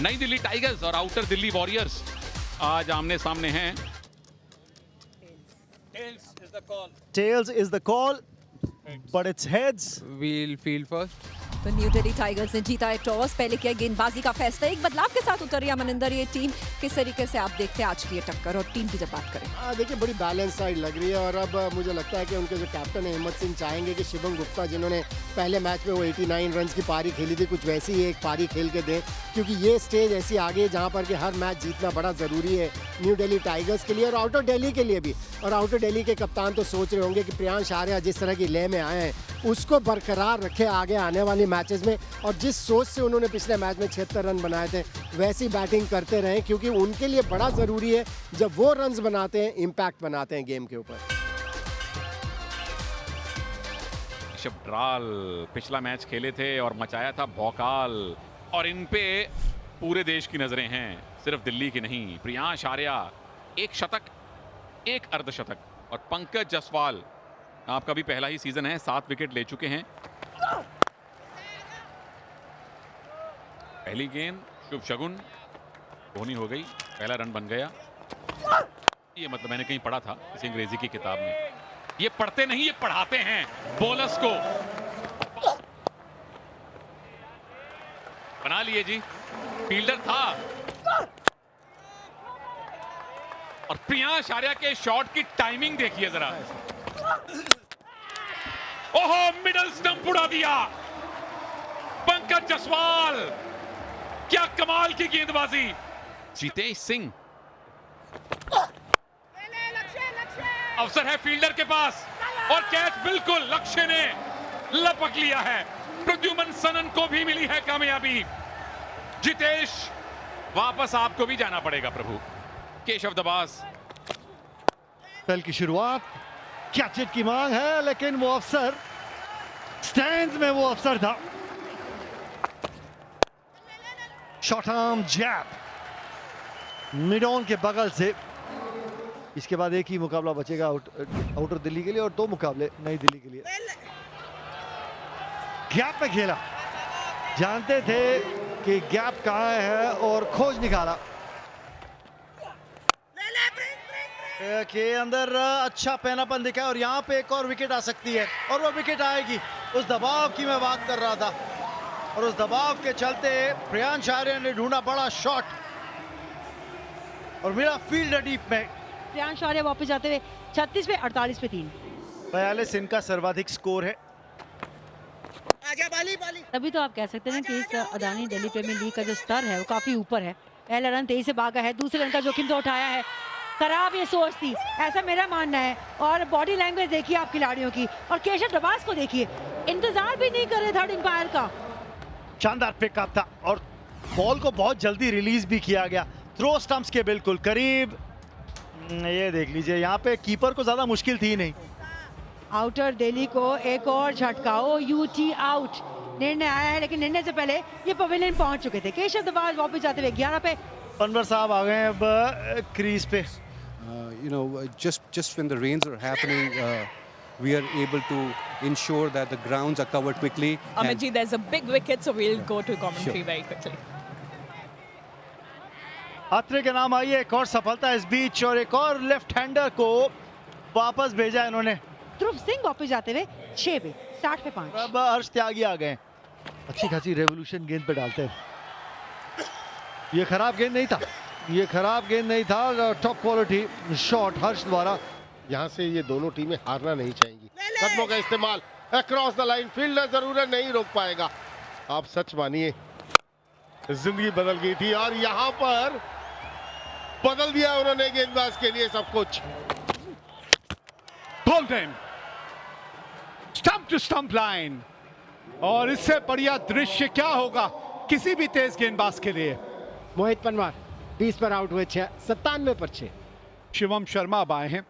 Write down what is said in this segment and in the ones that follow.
नई दिल्ली टाइगर्स और outer Delhi warriors आज आमने सामने हैं। Tails is the call, but it's heads. We'll field first. तो न्यू दिल्ली टाइगर्स ने जीता है टॉस, पहले किया गेंदबाजी का फैसला, एक बदलाव के साथ उतरी है मनिंदर ये टीम। किस तरीके से आप देखते हैं आज की ये टक्कर और टीम की जब बात करें? देखिए बड़ी बैलेंस साइड लग रही है और अब मुझे लगता है कि उनके जो कैप्टन है हिम्मत सिंह चाहेंगे कि शिवम गुप्ता जिन्होंने पहले मैच में वो 89 रन की पारी खेली थी कुछ वैसी ही एक पारी खेल के दें, क्योंकि ये स्टेज ऐसी आ गई है जहाँ पर कि हर मैच जीतना बड़ा ज़रूरी है न्यू दिल्ली टाइगर्स के लिए और आउटर दिल्ली के लिए भी। और आउटर दिल्ली के कप्तान तो सोच रहे होंगे कि प्रियांश आर्या जिस तरह की लय में आए हैं उसको बरकरार रखे आगे आने वाली मैचेस में, और जिस सोच से उन्होंने पिछले मैच में 76 रन बनाए थे वैसी बैटिंग करते रहें, क्योंकि उनके लिए बड़ा ज़रूरी है जब वो रन्स बनाते हैं इम्पैक्ट बनाते हैं गेम के ऊपर। ऋषभ ड्राल पिछला मैच खेले थे और मचाया था भौकाल, और इन पे पूरे देश की नजरें हैं, सिर्फ दिल्ली की नहीं। प्रियांश आर्या एक शतक, एक अर्धशतक, और पंकज जसवाल आपका भी पहला ही सीजन है, 7 विकेट ले चुके हैं। पहली गेंद शुभ शगुन, धोनी हो गई, पहला रन बन गया। ये मतलब मैंने कहीं पढ़ा था इस अंग्रेजी की किताब में, ये पढ़ते नहीं ये पढ़ाते हैं बॉलर्स को। बना लिए जी, फील्डर था। और प्रियांश आर्या के शॉट की टाइमिंग देखिए जरा। ओहो, मिडल स्टंप उड़ा दिया पंकज जसवाल, क्या कमाल की गेंदबाजी। जितेश सिंह, अवसर है फील्डर के पास और कैच बिल्कुल लक्ष्य ने लपक लिया है। प्रद्युमन सनन को भी मिली है कामयाबी। जितेश, वापस आपको भी जाना पड़ेगा प्रभु। केशव दबास, स्पेल की शुरुआत, कैच इट की मांग है लेकिन वो अफसर स्टैंड्स में, वो अफसर था। Short arm jab mid on के बगल से। इसके बाद एक ही मुकाबला बचेगा आउटर दिल्ली के लिए और 2 मुकाबले नई दिल्ली के लिए। गैप में खेला, जानते थे कि गैप कहां है और खोज निकाला के अंदर। अच्छा पैनापन दिखा और यहाँ पे एक और विकेट आ सकती है और वो विकेट आएगी। उस दबाव की मैं बात कर रहा था और उस दबाव के चलते प्रियांश आर्या ने ढूंढा बड़ा शॉट और मेरा फील्ड डीप में। प्रियांश आर्या वापस जाते हुए 36 पे 48 पे 3, 42 इनका सर्वाधिक स्कोर है। तभी तो आप कह सकते हैं कि इस अदानी दिल्ली प्रीमियर लीग का जो स्तर है वो काफी ऊपर है। पहला रन तेजी से भागा है, दूसरे रन का जोखिम तो उठाया है। खराब ये सोच थी, ऐसा मेरा मानना है। और बॉडी लैंग्वेज देखिए आप खिलाड़ियों की, और केशव दबास को देखिए, इंतजार भी नहीं कर रहे थर्ड अंपायर का। शानदार पिकअप था और बॉल को बहुत जल्दी रिलीज भी किया गया, थ्रो स्टंप्स के बिल्कुल करीब। ये देख लीजिए, यहाँ पे कीपर को ज्यादा मुश्किल थी नहीं। आउटर दिल्ली को एक और झटका, यूटी आउट निर्णय आया है, लेकिन निर्णय से पहले ये पवेलियन पहुंच चुके थे। केशव दबास वापस जाते हुए 11 पे। पनवर साहब आ गए अब क्रीज पे। You know, just when the rains are happening, we are able to ensure that the grounds are covered quickly. Amit ji, there's a big wicket, so we'll go to commentary very quickly. अत्रे के नाम आई है एक और सफलता इस बीच, और एक और लेफ्ट हैंडर को वापस भेजा इन्होंने। ध्रुव सिंह वापस जाते हुए 6 पे 60 पे 5। अब हर्ष त्यागी आ गए, अच्छी खासी रेवोल्यूशन गेंद पे डालते हैं। ये खराब गेंद नहीं था, ये खराब गेंद नहीं था, टॉप क्वालिटी शॉट हर्ष द्वारा। यहाँ से ये दोनों टीमें हारना नहीं चाहेंगी। कदमों का इस्तेमाल अक्रॉस द लाइन, फील्डर जरूर नहीं रोक पाएगा। आप सच मानिए जिंदगी बदल गई थी और यहाँ पर बदल दिया उन्होंने गेंदबाज के लिए सब कुछ। Golden stump to stump line, और इससे बढ़िया दृश्य क्या होगा किसी भी तेज गेंदबाज के लिए। मोहित पनवार 20 पर आउट हुए, 97 पर 6। शिवम शर्मा अब आए हैं,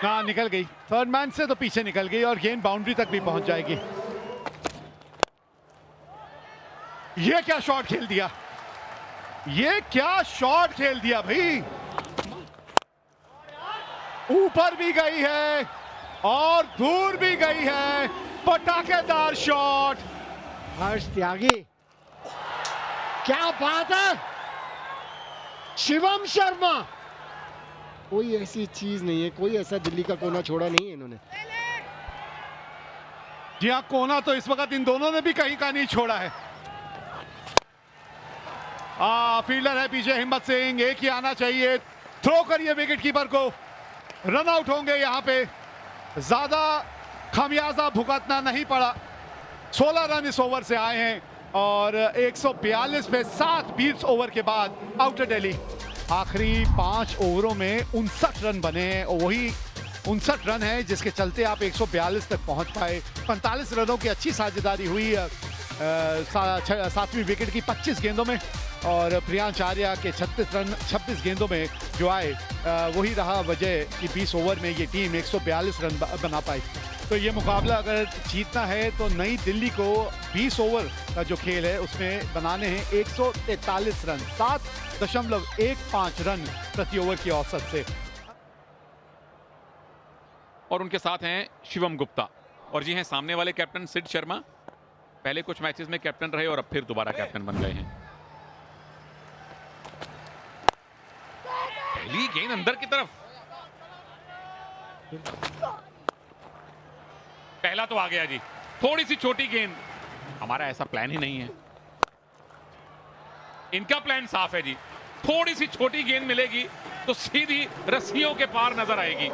हाँ निकल गई, थर्ड मैन से तो पीछे निकल गई और गेंद बाउंड्री तक भी पहुंच जाएगी। ये क्या शॉट खेल दिया, ये क्या शॉट खेल दिया भाई, ऊपर भी गई है और दूर भी गई है, पटाखेदार शॉट। हर्ष त्यागी, क्या बात है, शिवम शर्मा। कोई ऐसी चीज नहीं है, कोई ऐसा दिल्ली का कोना छोड़ा नहीं है इन्होंने। जी हाँ, कोना तो इस वक्त इन दोनों ने भी कहीं का नहीं छोड़ा है। फील्डर है पीछे हिम्मत सिंह, एक ही आना चाहिए, थ्रो करिए विकेट कीपर को, रन आउट होंगे यहाँ पे, ज्यादा खामियाजा भुगतना नहीं पड़ा। 16 रन इस ओवर से आए हैं और 142 पे 7 20 ओवर के बाद आउट दिल्ली। आखिरी 5 ओवरों में 59 रन बने हैं और वही 59 रन है जिसके चलते आप 142 तक पहुंच पाए। 45 रनों की अच्छी साझेदारी हुई 7वीं विकेट की 25 गेंदों में और प्रियांश आर्या के 36 रन 26 गेंदों में जो आए वही रहा वजह कि 20 ओवर में ये टीम 142 रन बना पाई। तो ये मुकाबला अगर जीतना है तो नई दिल्ली को 20 ओवर का जो खेल है उसमें बनाने हैं 143 रन, 7.15 रन प्रति ओवर की औसत से। और उनके साथ हैं शिवम गुप्ता और जी हैं सामने वाले कैप्टन सिड शर्मा, पहले कुछ मैचेस में कैप्टन रहे और अब फिर दोबारा कैप्टन बन गए हैं। पहली गेंद अंदर की तरफ, पहला तो आ गया जी, थोड़ी सी छोटी गेंद। हमारा ऐसा प्लान ही नहीं है, इनका प्लान साफ है जी, थोड़ी सी छोटी गेंद मिलेगी तो सीधी रस्सियों के पार नजर आएगी।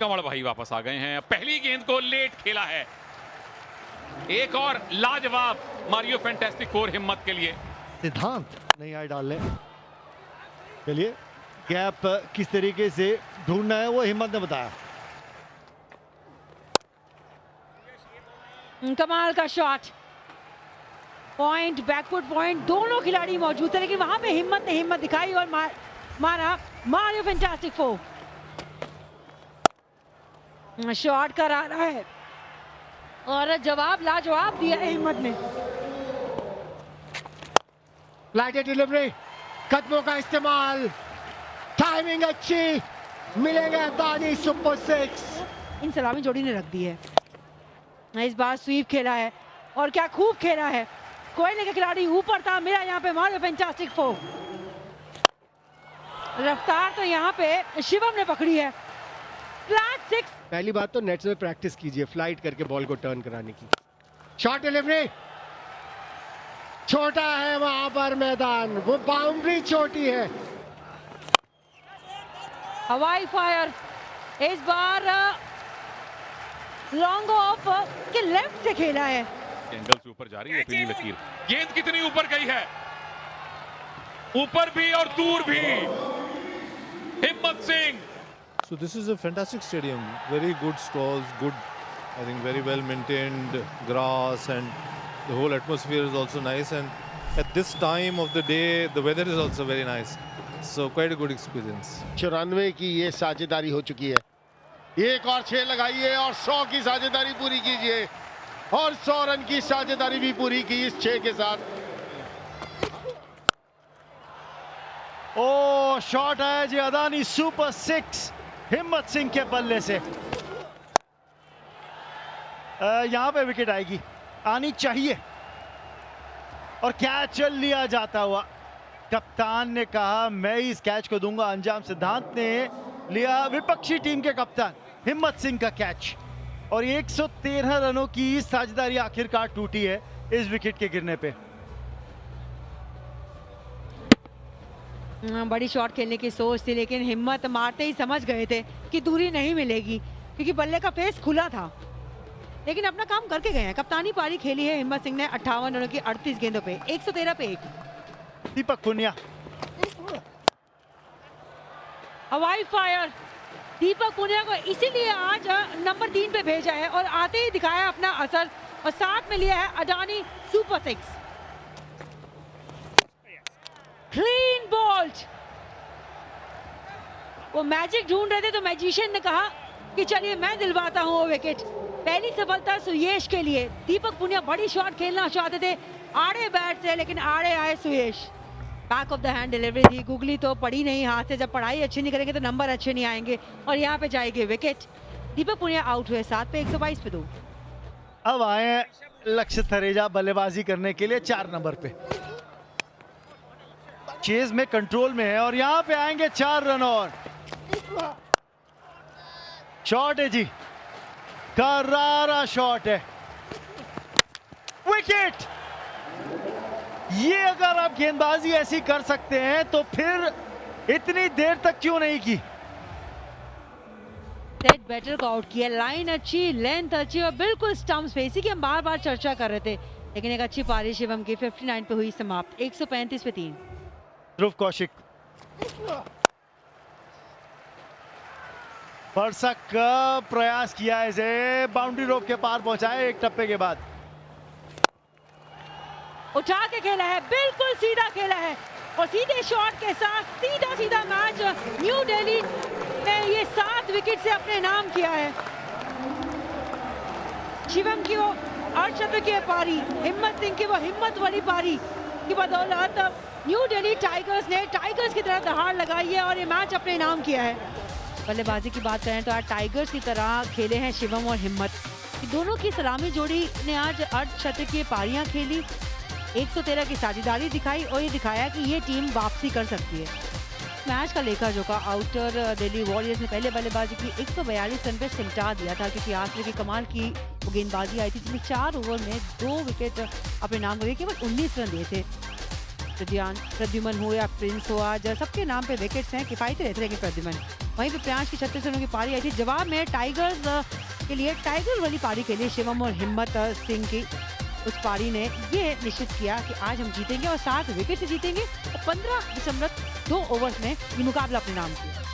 कंवड़ भाई वापस आ गए हैं, पहली गेंद को लेट खेला है। एक और लाजवाब मारियो फैंटास्टिक 4 हिम्मत के लिए। सिद्धांत नहीं आए डालने के लिए, गैप किस तरीके से ढूंढना है वो हिम्मत ने बताया। कमाल का शॉट, पॉइंट बैकफुट पॉइंट दोनों खिलाड़ी मौजूद थे लेकिन वहां पे हिम्मत ने हिम्मत दिखाई और मारा मारियो फैंटास्टिक 4। शॉट करा रहा है और जवाब लाजवाब दिया है हिम्मत ने। फ्लाइट डिलीवरी, कदमों का इस्तेमाल, टाइमिंग अच्छी, मिलेगा दानी सुपर 6। इन सलामी जोड़ी ने रख दी है, इस बार स्वीप खेला है और क्या खूब खेला है। कोयले के खिलाड़ी ऊपर था, मिला यहाँ पे मारियो फैंटास्टिक 4। रफ्तार तो यहाँ पे शिवम ने पकड़ी है। फ्लैट 6। पहली बात तो नेट्स में प्रैक्टिस कीजिए फ्लाइट करके बॉल को टर्न कराने की। शॉट डिलीवरी, छोटा है वहां पर मैदान, वो बाउंड्री छोटी है। हवाई फायर इस बार लॉन्ग ऑफ के लेफ्ट से खेला है। एंगल से ऊपर जा रही है पीली लकीर, गेंद कितनी ऊपर गई है, ऊपर भी और दूर भी। हिम्मत Singh. So this is a fantastic stadium, very good stalls, good, I think very well maintained grass, and the whole atmosphere is also nice, and at this time of the day the weather is also very nice, so quite a good experience. 94 की ये साझेदारी हो चुकी है, एक और 6 लगाइए और 100 की साझेदारी पूरी कीजिए और 100 रन की साझेदारी भी पूरी की इस 6 के साथ। ओ शॉट आया जी, अदानी सुपर 6 हिम्मत सिंह के बल्ले से। यहां पे विकेट आएगी, आनी चाहिए और कैच लिया जाता हुआ। कप्तान ने कहा मैं इस कैच को दूंगा अंजाम। सिद्धांत ने लिया विपक्षी टीम के कप्तान हिम्मत सिंह का कैच और 113 रनों की साझेदारी आखिरकार टूटी है इस विकेट के गिरने पे। बड़ी शॉट खेलने की सोच थी लेकिन हिम्मत मारते ही समझ गए थे कि दूरी नहीं मिलेगी क्योंकि बल्ले का फेस खुला था, लेकिन अपना काम करके गए हैं। कप्तानी पारी खेली है हिम्मत सिंह ने 58 रनों की 38 गेंदों पे, 113 पे 1। दीपक पुनिया, हवाई फायर। दीपक पुनिया को इसीलिए आज नंबर 3 पे भेजा है और आते ही दिखाया अपना असर और साथ में लिया है अडानी सुपर 6। Clean bowled. वो मैजिक ढूंढ रहे थे तो मैजिशियन ने कहा कि चलिए मैं दिलवाता हूं वो विकेट। पहली सफलता सुयेश के लिए। दीपक पुनिया बड़ी शॉट खेलना चाहते थे आड़े बैट से, लेकिन आड़े आए Suyash. Back of the hand delivery थी, गुगली तो पड़ी नहीं हाथ से। जब पढ़ाई अच्छी नहीं करेंगे तो नंबर अच्छे नहीं आएंगे और यहाँ पे जाएगी विकेट। दीपक पुनिया आउट हुए 7 पे 122 पे 2। अब आए लक्ष्य थरेजा बल्लेबाजी करने के लिए 4 नंबर पे। चेज में कंट्रोल में है और यहां पे आएंगे 4 रन और। शॉट है जी, करारा शॉट है, विकेट। ये अगर आप गेंदबाजी ऐसी कर सकते हैं तो फिर इतनी देर तक क्यों नहीं की। सेट बैटर को आउट किया, लाइन अच्छी, लेंथ अच्छी और बिल्कुल स्टंप्स पे, इसी की हम बार बार चर्चा कर रहे थे। लेकिन एक अच्छी पारी शिवम की 59 पे हुई समाप्त, 135 पे 3। ध्रुव कौशिक बरसक का प्रयास किया, इसे बाउंड्री रोप के पार पहुंचाए एक टप्पे के बाद। उठा के खेला है, बिल्कुल सीधा खेला है और सीधे शॉट के साथ सीधा सीधा मैच न्यू दिल्ली ने ये 7 विकेट से अपने नाम किया है। शिवम की वो अर्धशतकीय पारी, हिम्मत सिंह की वो हिम्मत वाली पारी की बदौलत न्यू दिल्ली टाइगर्स ने टाइगर्स की तरह दहाड़ लगाई है और ये मैच अपने नाम किया है। बल्लेबाजी की बात करें तो आज टाइगर्स की तरह खेले हैं शिवम और हिम्मत। दोनों की सलामी जोड़ी ने आज अर्धशतकीय पारियां खेली, 113 की साझेदारी दिखाई और ये दिखाया कि ये टीम वापसी कर सकती है। मैच का लेखा जोखा आउटर दिल्ली वॉरियर्स ने पहले बल्लेबाजी की 142 रन पे सिमटा दिया था, क्योंकि आसरे की कमाल की वो गेंदबाजी आई थी जिसमें 4 ओवर में 2 विकेट अपने नाम करे, केवल 19 रन दिए थे। प्रद्युमन हो या प्रिंस हो, आज सबके नाम पे विकेट्स हैं, किफायती रहते लेकिन प्रद्युमन। वहीं पे प्रियांश की 36 रनों की पारी आई थी। जवाब में टाइगर्स के लिए टाइगर वाली पारी के लिए शिवम और हिम्मत सिंह की उस पारी ने ये निश्चित किया कि आज हम जीतेंगे और 7 विकेट से जीतेंगे और 15.2 ओवर्स में ये मुकाबला अपने नाम किया।